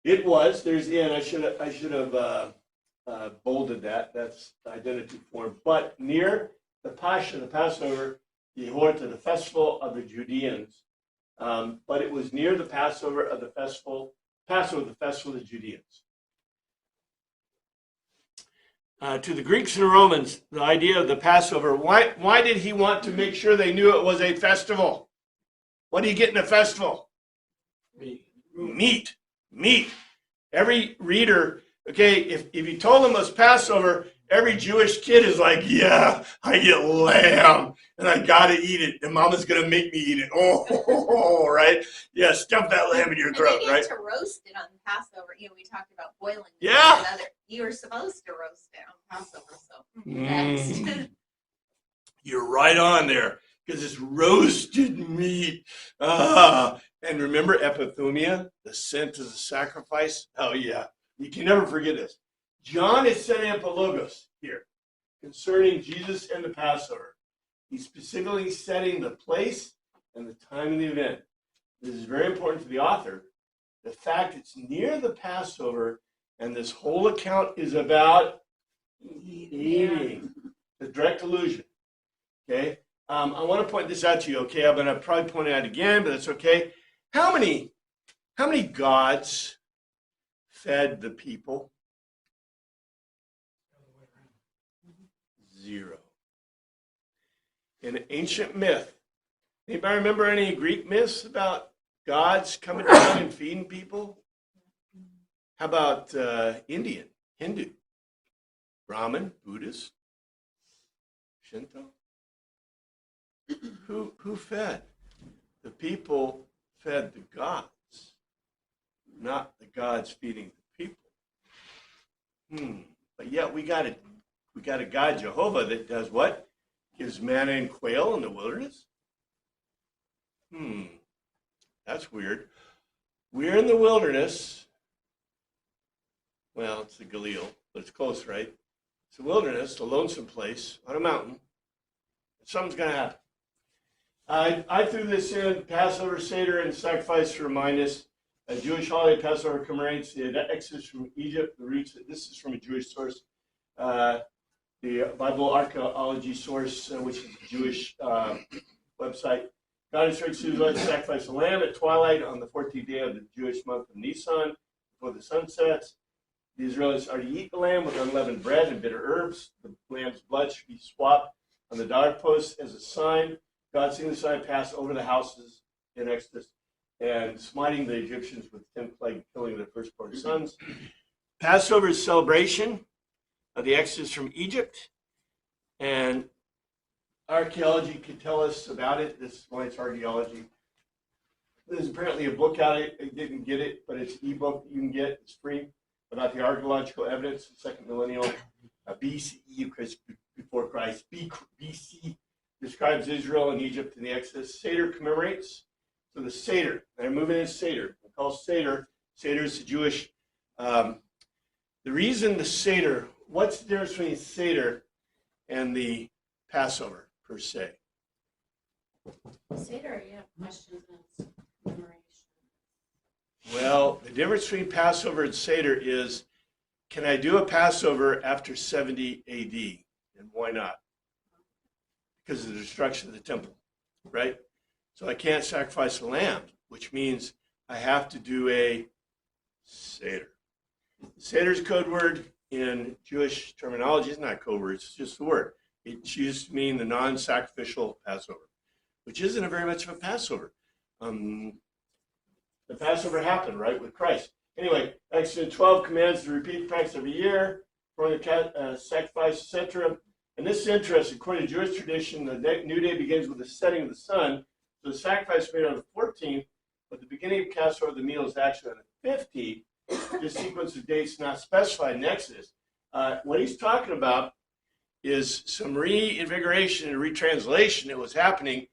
It was. There's in. I should have bolded that. That's the identity form. But near the Pascha, the Passover, the Horta, the festival of the Judeans. But it was near the Passover of the festival of the Judeans. To the Greeks and Romans, the idea of the Passover, why did he want to make sure they knew it was a festival? What do you get in a festival? Meat. Every reader, okay, if you told them it was Passover, every Jewish kid is like, yeah, I get lamb, and I got to eat it, and Mama's going to make me eat it. Oh, right? Yeah, stuff that lamb in your throat, and they right? get to roast it on Passover. We talked about boiling. Yeah. You were supposed to roast it on Passover, so Mm. next. You're right on there, because it's roasted meat. And remember epithumia, the scent of the sacrifice? Oh, yeah. You can never forget this. John is setting up a logos here concerning Jesus and the Passover. He's specifically setting the place and the time of the event. This is very important to the author. The fact it's near the Passover and this whole account is about eating. The direct allusion. Okay? I want to point this out to you, okay? I'm going to probably point it out again, but that's okay. How many gods fed the people? 0. In ancient myth, anybody remember any Greek myths about gods coming down and feeding people? How about Indian, Hindu, Brahmin, Buddhist, Shinto? Who fed? The people fed the gods, not the gods feeding the people. But yet we got a God, Jehovah, that does what? Gives manna and quail in the wilderness? That's weird. We're in the wilderness. Well, it's the Galil, but it's close, right? It's the wilderness, a lonesome place on a mountain. Something's going to happen. I threw this in, Passover, Seder, and sacrifice to remind us. A Jewish holiday, Passover commemorates the exodus from Egypt. This is from a Jewish source. The Bible archaeology source, which is a Jewish website. God instructs the Israelites to sacrifice a lamb at twilight on the 14th day of the Jewish month of Nisan before the sun sets. The Israelites are to eat the lamb with unleavened bread and bitter herbs. The lamb's blood should be swapped on the doorpost as a sign. God seeing the sign pass over the houses in Exodus and smiting the Egyptians with 10 plagues, killing their firstborn sons. Passover is celebration of the Exodus from Egypt, and archaeology could tell us about it. This is why it's archaeology. There's apparently a book out. I didn't get it, but it's an ebook you can get. It's free about the archaeological evidence of the second millennial BCE, before Christ. BC describes Israel and Egypt in the Exodus. Seder commemorates. So the Seder, they're moving in Seder. We call Seder. Seder is the Jewish. The reason the Seder, what's the difference between Seder and the Passover, per se? Seder, you have questions and commemoration. Well, the difference between Passover and Seder is, can I do a Passover after 70 AD? And why not? Because of the destruction of the temple, right? So I can't sacrifice a lamb, which means I have to do a Seder. Seder is a code word in Jewish terminology. It's not a code word, it's just the word. It used to mean the non-sacrificial Passover, which isn't very much of a Passover. The Passover happened, right, with Christ. Anyway, Exodus 12 commands to repeat the practice every year, for the sacrifice, etc. And this is interesting. According to Jewish tradition, the new day begins with the setting of the sun. So the sacrifice is made on the 14th, but the beginning of Passover, the meal is actually on the 15th. This sequence of dates not specified in Exodus. What he's talking about is some reinvigoration and retranslation that was happening,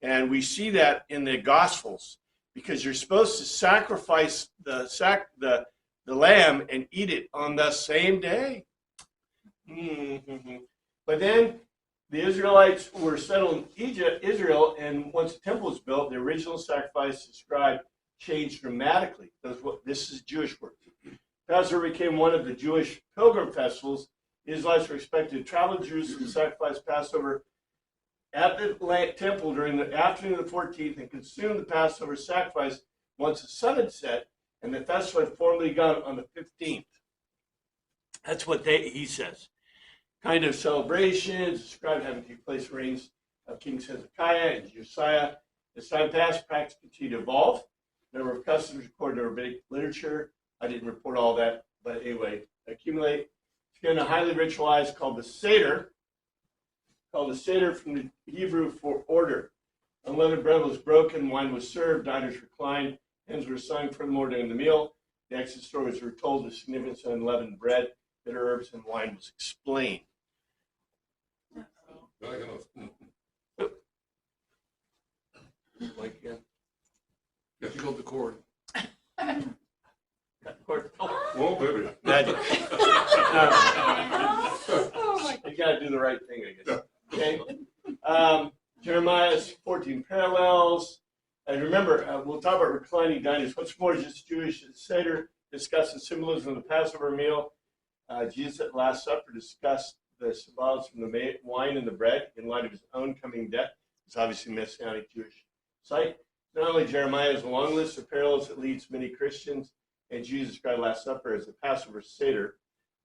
and we see that in the Gospels, because you're supposed to sacrifice the lamb and eat it on the same day. But then the Israelites were settled in Israel, and once the temple was built, the original sacrifice described changed dramatically. This is Jewish word. Passover became one of the Jewish pilgrim festivals. The Israelites were expected to travel to Jerusalem to sacrifice Passover at the temple during the afternoon of the 14th and consume the Passover sacrifice once the sun had set and the festival had formally begun on the 15th. That's what he says. Kind of celebrations described having taken place in reigns of King Hezekiah and Josiah. As time passed, practice continued to evolve. Number of customs recorded in rabbinic literature. I didn't report all that, but anyway, accumulate. It's again a highly ritualized called the Seder from the Hebrew for order. Unleavened bread was broken, wine was served, diners reclined, hymns were sung furthermore during the meal. The Exodus stories were told, the significance of unleavened bread, bitter herbs, and wine was explained. Like again. If you hold the cord. Cord. Whoa, baby. Magic. You got to do the right thing, I guess. Okay. Jeremiah's 14 parallels. And remember, we'll talk about reclining diners. What's more, just Jewish Seder discusses symbolism of the Passover meal. Jesus at the Last Supper discussed the symbolism from the wine and the bread in light of his own coming death. It's obviously a Messianic Jewish site. Not only Jeremiah has a long list of parallels that leads many Christians and Jews to describe Last Supper as the Passover Seder.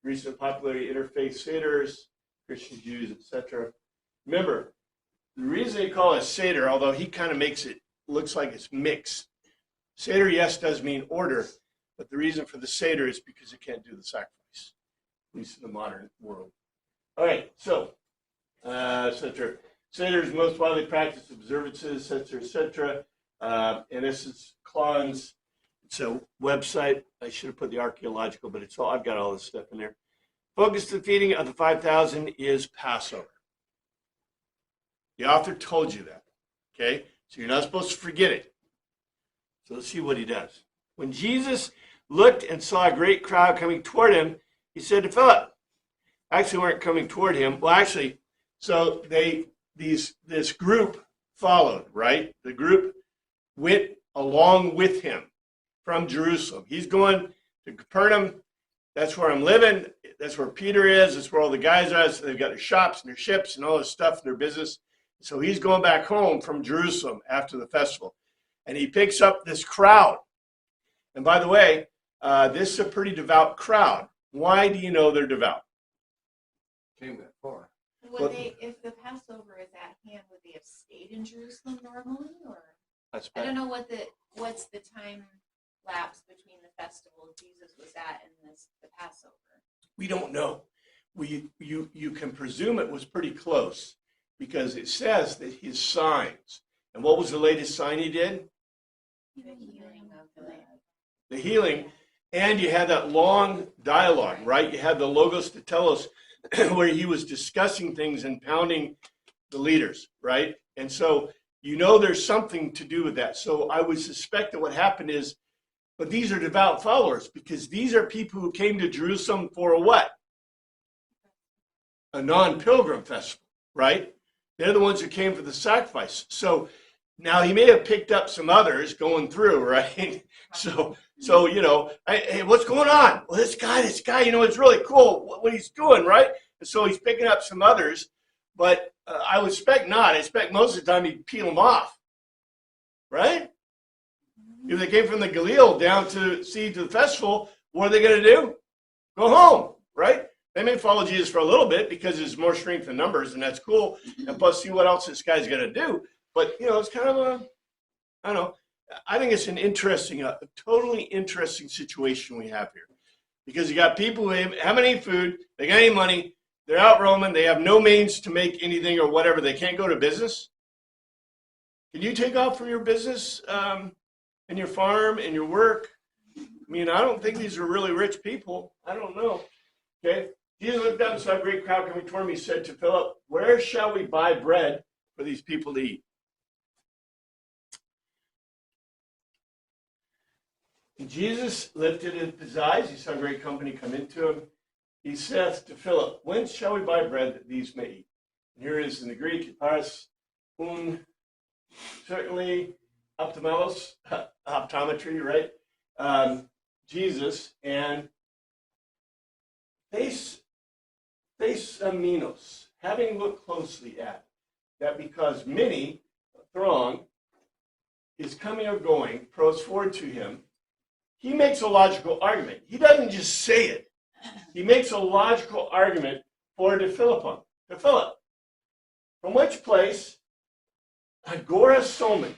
Recent popularity interfaith Seders, Christian Jews, etc. Remember, the reason they call it Seder, although he kind of makes it looks like it's mixed. Seder, yes, does mean order, but the reason for the Seder is because it can't do the sacrifice, at least in the modern world. All right, so, etc. Seder is most widely practiced observances, etc., etc. And this is Klon's. It's a website. I should have put the archaeological, but it's all, I've got all this stuff in there. Focus the feeding of the 5,000 is Passover. The author told you that. Okay? So you're not supposed to forget it. So let's see what he does. When Jesus looked and saw a great crowd coming toward him, he said to Philip, actually weren't coming toward him. Well, actually, so this group followed, right? The group went along with him from Jerusalem. He's going to Capernaum. That's where I'm living. That's where Peter is. That's where all the guys are. So they've got their shops and their ships and all this stuff in their business. So he's going back home from Jerusalem after the festival. And he picks up this crowd. And by the way, this is a pretty devout crowd. Why do you know they're devout? Came that far. Would they, if the Passover is at hand, would they have stayed in Jerusalem normally, or That's I don't know what's the time lapse between the festival Jesus was at and the Passover. We don't know. You can presume it was pretty close because it says that his signs. And what was the latest sign he did? The healing of the land. The healing. And you had that long dialogue, right? You had the Logos to telos where he was discussing things and pounding the leaders, right? And so you know there's something to do with that. So I would suspect that what happened is, but these are devout followers because these are people who came to Jerusalem for a what? A non-pilgrim festival, right? They're the ones who came for the sacrifice. So now he may have picked up some others going through, right? So you know, hey, what's going on? Well, this guy, you know, it's really cool what he's doing, right? And so he's picking up some others, but I would expect not. I expect most of the time he'd peel them off, right? If they came from the Galil down to the festival, what are they going to do? Go home, right? They may follow Jesus for a little bit because there's more strength in numbers, and that's cool. And plus, see what else this guy's going to do. But, you know, it's kind of I don't know. I think it's an interesting, a totally interesting situation we have here. Because you got people who haven't any food, they got any money, they're out roaming, they have no means to make anything or whatever. They can't go to business. Can you take off from your business and your farm and your work? I mean, I don't think these are really rich people. I don't know. Okay. Jesus looked up and saw a great crowd coming toward him. He said to Philip, where shall we buy bread for these people to eat? And Jesus lifted up his eyes. He saw a great company come into him. He says to Philip, whence shall we buy bread that these may eat? And here it is in the Greek, paras certainly optomelos, optometry, right? Jesus and Thesaminos, having looked closely at that because many, a throng, is coming or going, pros forward to him, he makes a logical argument. He doesn't just say it. He makes a logical argument for to Philip. From which place, agorasomen,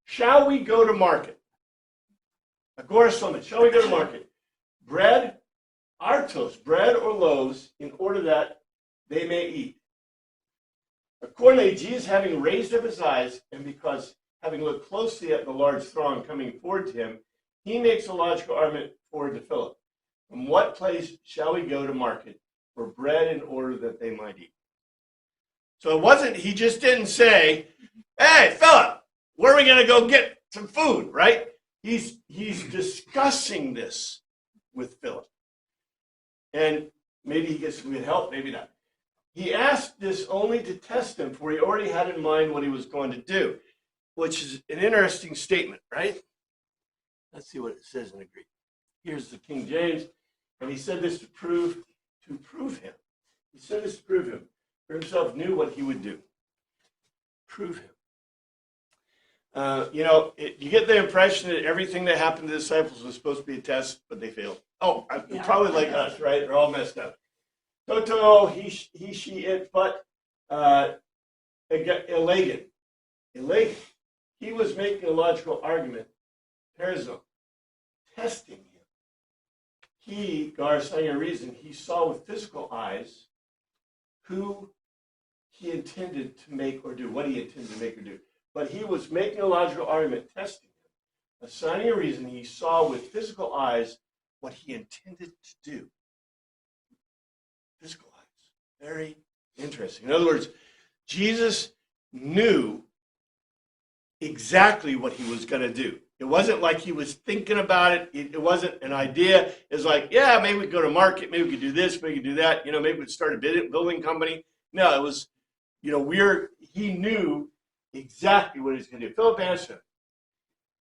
shall we go to market? Agorasomen, shall we go to market? Bread, artos, bread or loaves, in order that they may eat. Accordingly, Jesus, having raised up his eyes, and because having looked closely at the large throng coming forward to him, he makes a logical argument forward to Philip. From what place shall we go to market for bread in order that they might eat? So it wasn't, he just didn't say, hey, Philip, where are we going to go get some food, right? He's discussing this with Philip. And maybe he gets some good help, maybe not. He asked this only to test him, for he already had in mind what he was going to do, which is an interesting statement, right? Let's see what it says in the Greek. Here's the King James, and he said this to prove him. He said this to prove him. For himself knew what he would do. Prove him. You get the impression that everything that happened to the disciples was supposed to be a test, but they failed. Oh, probably like us, right? They're all messed up. Toto, he, she, it, but Elagan. He was making a logical argument. Perizon, testing him. He, Gar, saying a reason, he saw with physical eyes who he intended to make or do, what he intended to make or do. but he was making a logical argument, testing him, assigning a reason he saw with physical eyes what he intended to do. Physical eyes. Very interesting. In other words, Jesus knew exactly what he was going to do. It wasn't like he was thinking about it. It wasn't an idea. It's like, yeah, maybe we could go to market. Maybe we could do this. Maybe we could do that. Maybe we'd start a building company. No, it was, he knew exactly what he was going to do. Philip answered,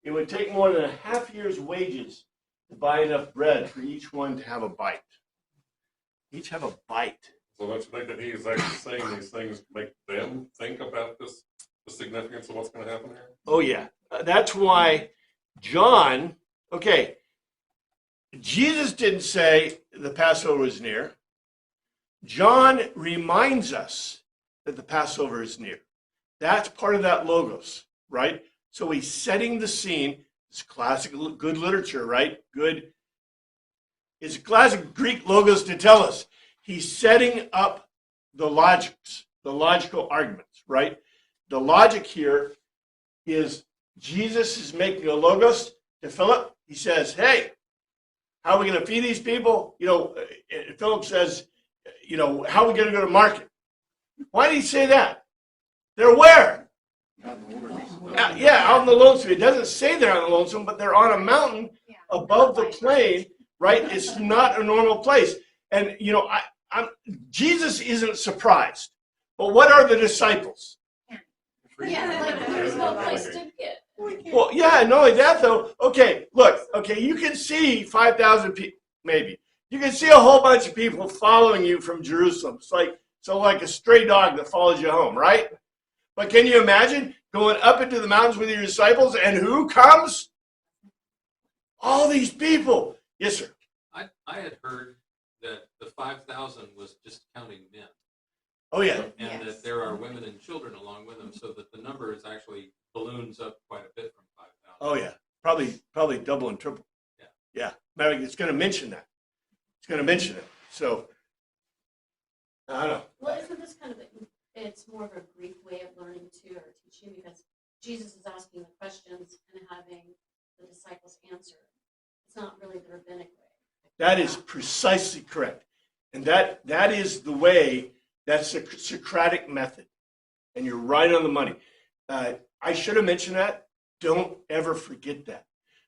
it would take more than a half year's wages to buy enough bread for each one to have a bite. Each have a bite. So don't you think that he is actually saying these things to make them think about this, the significance of what's going to happen here? Oh, yeah. That's why John, Jesus didn't say the Passover is near. John reminds us that the Passover is near. That's part of that logos, right? So he's setting the scene. It's classic, good literature, right? Good. It's classic Greek logos to tell us. He's setting up the logics, the logical arguments, right? The logic here is Jesus is making a logos to Philip. He says, hey, how are we going to feed these people? Philip says, how are we going to go to market? Why did he say that? They're where? Yeah, out in the lonesome. It doesn't say they're on the lonesome, but they're on a mountain above the plain, right? It's not a normal place. And, Jesus isn't surprised. But what are the disciples? Yeah, like there's no place to get. Well, yeah, not only that, though. Look, you can see 5,000 people, maybe. You can see a whole bunch of people following you from Jerusalem. It's like a stray dog that follows you home, right? But can you imagine going up into the mountains with your disciples, and who comes? All these people. Yes, sir. I had heard that the 5,000 was just counting men. Oh, yeah. And that there are women and children along with them, so that the number is actually balloons up quite a bit from 5,000. Oh, yeah. Probably double and triple. Yeah. Matter of fact, it's going to mention that. It's going to mention it. So, I don't know. Well, isn't this kind of it's more of a Greek way of learning too, or teaching, because Jesus is asking the questions and having the disciples answer. It's not really the rabbinic way. That is precisely correct. And that is the way, that's the Socratic method. And you're right on the money. I should have mentioned that. Don't ever forget that.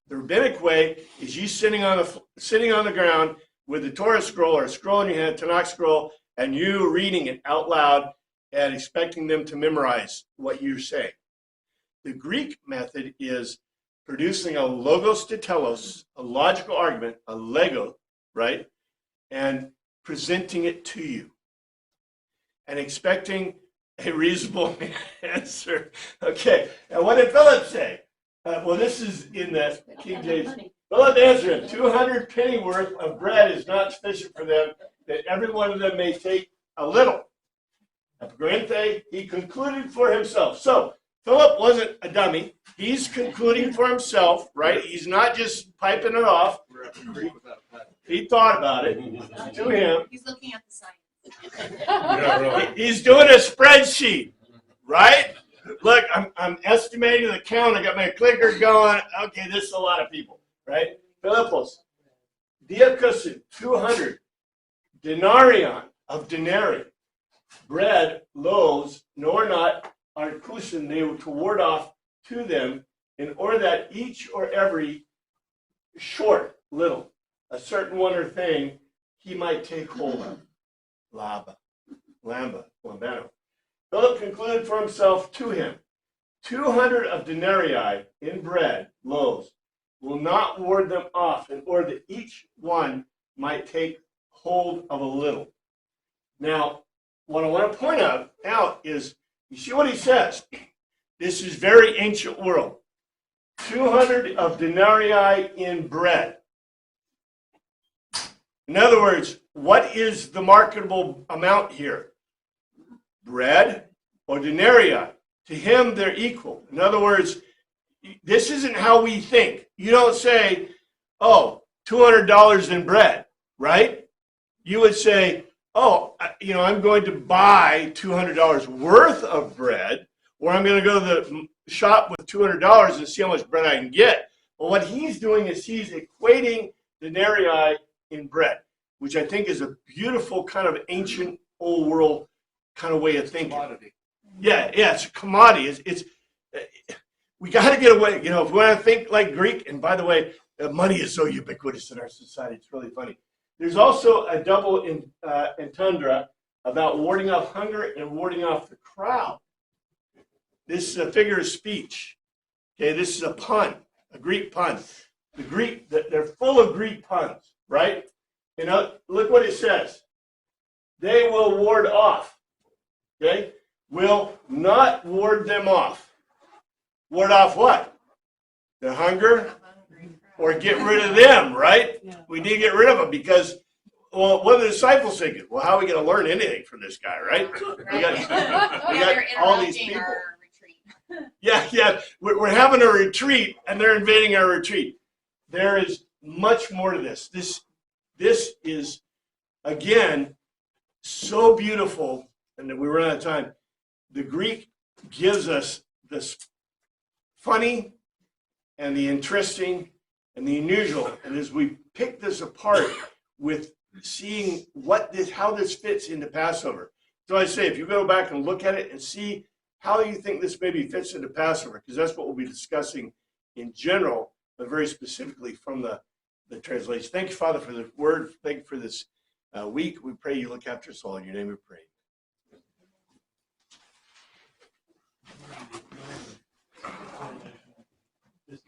The rabbinic way is you sitting on the ground with the Torah scroll or a scroll in your hand, Tanakh scroll, and you reading it out loud and expecting them to memorize what you're saying. The Greek method is producing a logos to telos, a logical argument, a Lego, right? And presenting it to you and expecting a reasonable answer. Okay, and what did Philip say? Well, this is in the King James. Philip answered him, 200 pennyworth of bread is not sufficient for them, that every one of them may take a little. Epigranthi, he concluded for himself. So Philip wasn't a dummy. He's concluding for himself, right? He's not just piping it off. He thought about it. To him, He's looking at the science. Yeah, really. he's doing a spreadsheet, right? Look, I'm estimating the count. I got my clicker going. Okay, this is a lot of people, right? Philippos, diakusin, 200 denarion of denarii, bread, loaves, nor not arkusin, they were to ward off to them, in order that each or every short, little, a certain one or thing he might take hold of. Lamba, lambano. Philip concluded for himself to him, 200 of denarii in bread, loaves, will not ward them off, in order that each one might take hold of a little. Now, what I want to point out is, you see what he says? This is very ancient world. 200 of denarii in bread. In other words, what is the marketable amount here? Bread or denarii? To him, they're equal. In other words, this isn't how we think. You don't say, oh, $200 in bread, right? You would say, oh, I'm going to buy $200 worth of bread, or I'm going to go to the shop with $200 and see how much bread I can get. Well, what he's doing is he's equating denarii in bread, which I think is a beautiful kind of ancient old world kind of way of thinking. Commodity. Yeah, it's a commodity. It's we got to get away. You know, if we want to think like Greek, and by the way, money is so ubiquitous in our society. It's really funny. There's also a double entendre about warding off hunger and warding off the crowd. This is a figure of speech. Okay, this is a pun, a Greek pun. They're full of Greek puns, right? You know, look what it says. They will ward off. Okay, will not ward them off. Ward off what? The hunger, or get rid of them, right? Yeah. We need to get rid of them because, well, what are the disciples thinking? Well, how are we going to learn anything from this guy, right? We got They're all these interrupting people. our retreat. Yeah, we're having a retreat and they're invading our retreat. There is much more to this. This is, again, so beautiful, and we run out of time. The Greek gives us this funny and the interesting and the unusual. And as we pick this apart with seeing how this fits into Passover. So I say, if you go back and look at it and see how you think this maybe fits into Passover, because that's what we'll be discussing in general, but very specifically from the translation. Thank you, Father, for the word. Thank you for this week. We pray you look after us all. In your name we pray. This